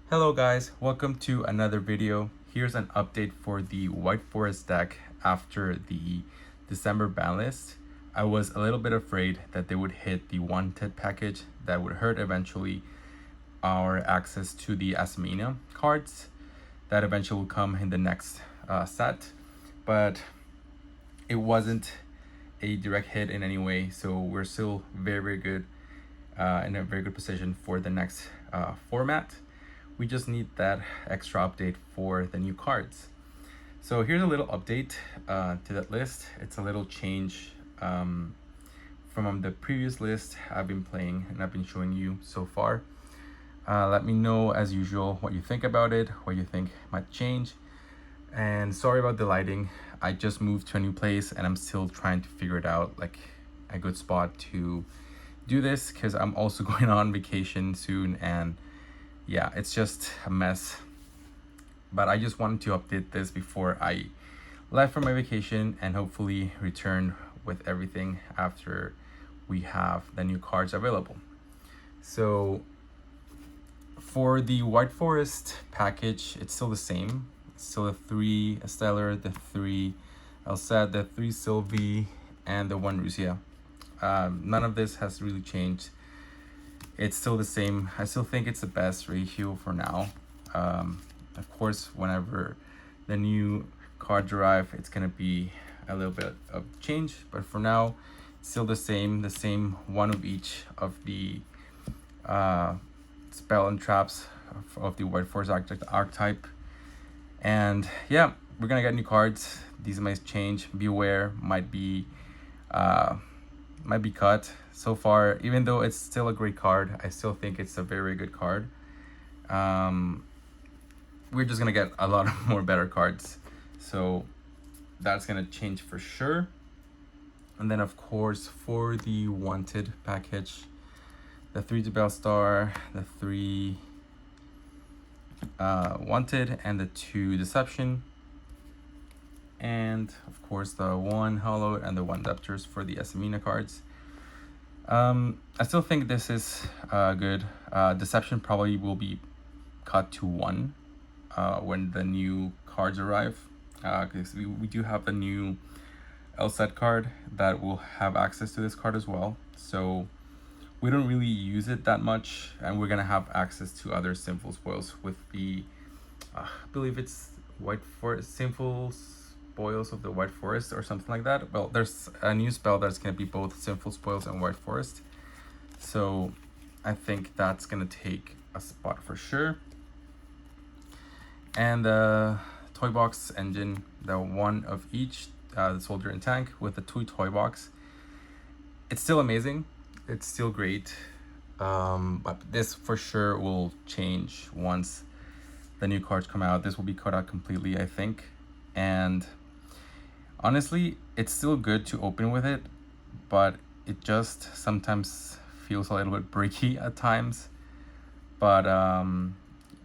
Hello guys, welcome to another video. Here's an update for the White Forest deck after the December ban list. I was a little bit afraid that they would hit the wanted package that would hurt eventually our access to the Azamina cards that eventually will come in the next set, but it wasn't a direct hit in any way, so we're still very good in a very good position for the next format. We just need that extra update for the new cards. So here's a little update to that list. It's a little change from the previous list I've been playing and I've been showing you so far. Let me know as usual what you think about it, what you think might change. And sorry about the lighting. I just moved to a new place and I'm still trying to figure it out, like a good spot to do this, because I'm also going on vacation soon and yeah, it's just a mess. But I just wanted to update this before I left for my vacation and hopefully return with everything after we have the new cards available. So for the White Forest package, it's still the same. It's still the 3 Stellar, the 3 Elsat, the 3 Sylvie, and the 1 Rusia. None of this has really changed. It's still the same. I still think it's the best ratio for now. Of course, whenever the new cards arrive, it's gonna be a little bit of change, but for now, it's still the same one of each of the spell and traps of the White Force archetype. And yeah, we're gonna get new cards. These might change. Beware might be cut. So far, even though it's still a great card, I still think it's a very good card. We're just gonna get a lot of more better cards, so that's gonna change for sure. And then of course for the wanted package, the 3 Bell Star, the 3 wanted, and the 2 deception, and of course the 1 hollow and the 1 debtors for the Azamina cards. I still think this is good. Deception probably will be cut to 1 when the new cards arrive, because we do have the new LSET card that will have access to this card as well. So we don't really use it that much, and we're gonna have access to other sinful spoils with the I believe it's White Forest sinful spoils of the White Forest or something like that. Well, there's a new spell that's gonna be both sinful spoils and White Forest, so I think that's gonna take a spot for sure. And the toy box engine, the 1 of each, the soldier and tank with the 2 toy box. It's still amazing. It's still great. But this for sure will change once the new cards come out. This will be cut out completely, I think. And honestly, it's still good to open with it, but it just sometimes feels a little bit breaky at times. But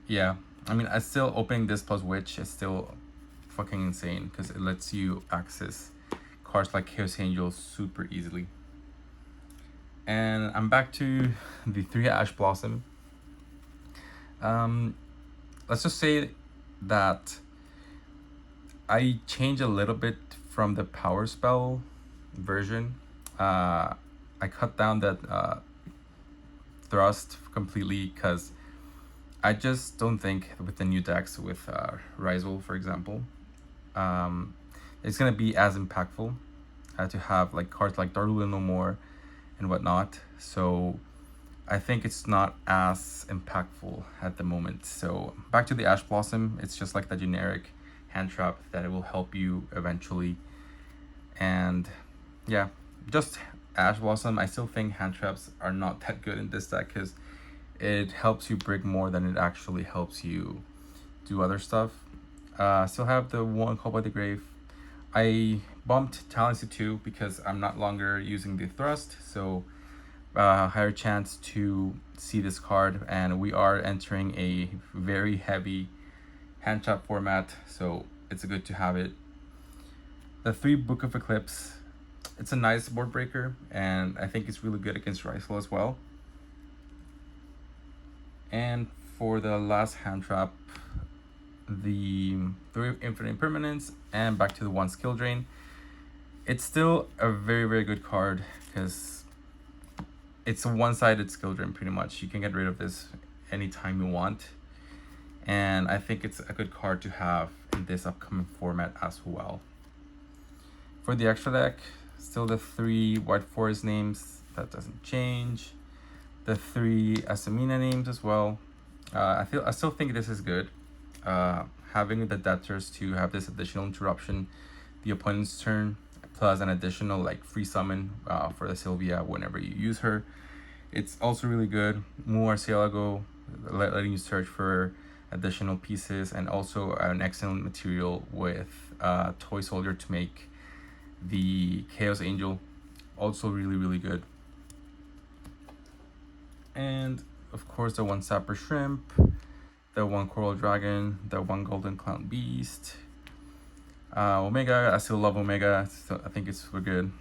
yeah, I mean, I still opening this plus Witch is still fucking insane because it lets you access cards like Chaos Angel super easily. And I'm back to the 3 Ash Blossom. Let's just say that I changed a little bit from the power spell version. I cut down that thrust completely because I just don't think with the new decks with Rizal, for example, it's gonna be as impactful to have like cards like Darula No More and whatnot. So I think it's not as impactful at the moment. So back to the Ash Blossom, it's just like the generic hand trap that it will help you eventually. And yeah, just Ash Blossom. I still think hand traps are not that good in this deck because it helps you break more than it actually helps you do other stuff. Still have the 1 Call by the Grave. I bumped Talents to 2 because I'm not longer using the thrust, so higher chance to see this card, and we are entering a very heavy hand trap format, so it's good to have it. The 3 Book of Eclipse, it's a nice board breaker, and I think it's really good against Rysel as well. And for the last hand trap, the 3 infinite impermanence and back to the 1 skill drain. It's still a very, very good card because it's a one-sided skill drain pretty much. You can get rid of this anytime you want. And I think it's a good card to have in this upcoming format as well. For the extra deck, still the 3 White Forest names, that doesn't change. The 3 Azamina names as well. I still think this is good. Having the debtors to have this additional interruption the opponent's turn, plus an additional like free summon for the Sylvia whenever you use her. It's also really good. More Arcielago, letting you search for additional pieces, and also an excellent material with Toy Soldier to make the Chaos Angel, also really, really good. And of course the 1 Sapper Shrimp, the 1 Coral Dragon, the 1 Golden Clown Beast, Omega. I still love Omega, so I think it's super good.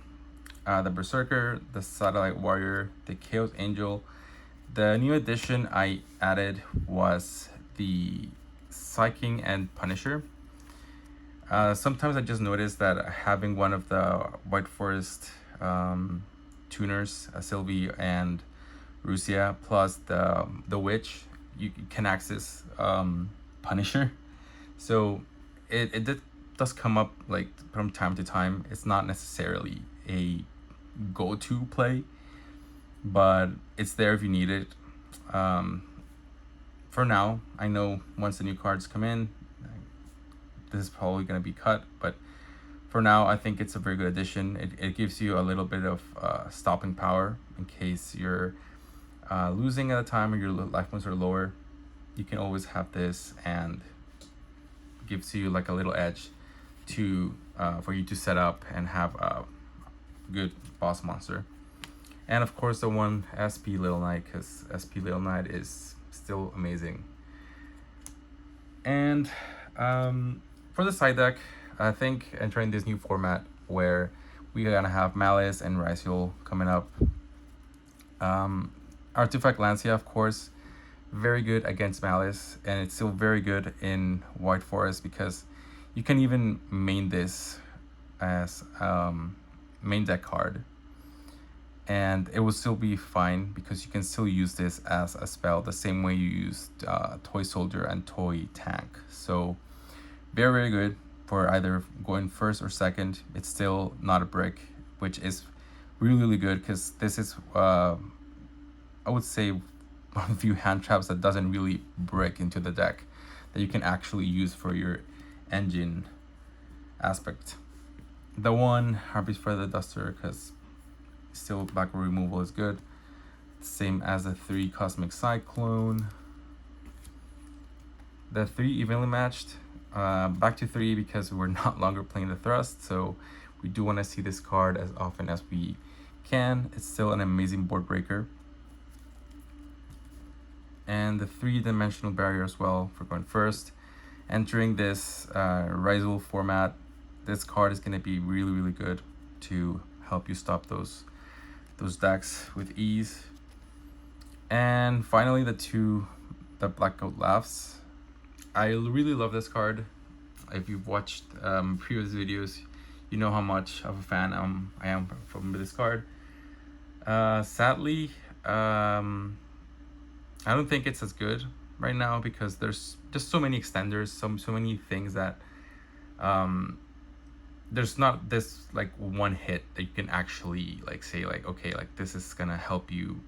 The Berserker, the Satellite Warrior, the Chaos Angel. The new addition I added was the Psyking and Punisher. Sometimes I just noticed that having one of the White Forest tuners, Sylvie and Rusia, plus the Witch, you can access Punisher. So it does come up like from time to time. It's not necessarily a go-to play, but it's there if you need it. For now, I know once the new cards come in, this is probably going to be cut, but for now I think it's a very good addition. It gives you a little bit of stopping power in case you're losing at a time or your life points are lower. You can always have this, and gives you like a little edge to for you to set up and have a good boss monster. And of course the 1 SP Little Knight, because SP Little Knight is still amazing. And for the side deck, I think entering this new format where we're gonna have Malice and Raziel coming up. Artifact Lancia, of course, very good against Malice, and it's still very good in White Forest because you can even main this as main deck card, and it will still be fine because you can still use this as a spell the same way you used Toy Soldier and Toy Tank. So very, very good for either going first or second. It's still not a brick, which is really, really good because this is I would say one of the few hand traps that doesn't really brick into the deck, that you can actually use for your engine aspect. The 1 Harpy's Feather Duster, because still backward removal is good. Same as the 3 Cosmic Cyclone. The 3 Evenly Matched, back to 3 because we're not longer playing the Thrust, so we do want to see this card as often as we can. It's still an amazing board breaker. And the 3-dimensional barrier as well for going first. Entering this Raziel format, this card is going to be really, really good to help you stop those decks with ease. And finally the Black Goat Laughs. I really love this card. If you've watched previous videos, you know how much of a fan I am from this card. Sadly, I don't think it's as good right now because there's just so many extenders, so many things that there's not this like one hit that you can actually like say like, okay, like this is gonna help you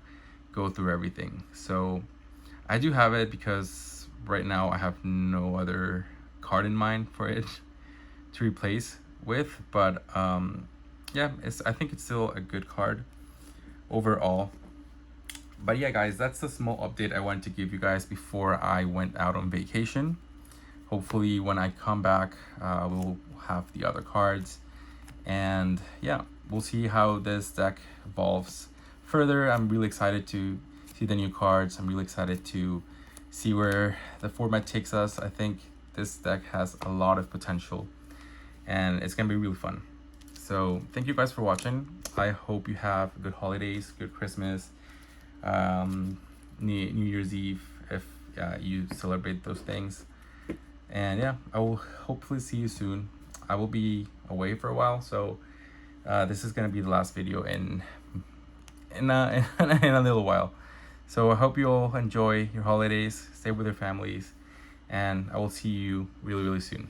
go through everything. So I do have it because right now I have no other card in mind for it to replace with, but yeah, I think it's still a good card overall. But yeah, guys, that's the small update I wanted to give you guys before I went out on vacation. Hopefully when I come back, we'll have the other cards, and yeah, we'll see how this deck evolves further. I'm really excited to see the new cards. I'm really excited to see where the format takes us. I think this deck has a lot of potential, and it's gonna be really fun. So thank you guys for watching. I hope you have good holidays, good Christmas, New Year's Eve, if you celebrate those things. And yeah, I will hopefully see you soon. I will be away for a while, so this is gonna be the last video in a little while. So I hope you all enjoy your holidays, stay with your families, and I will see you really, really soon.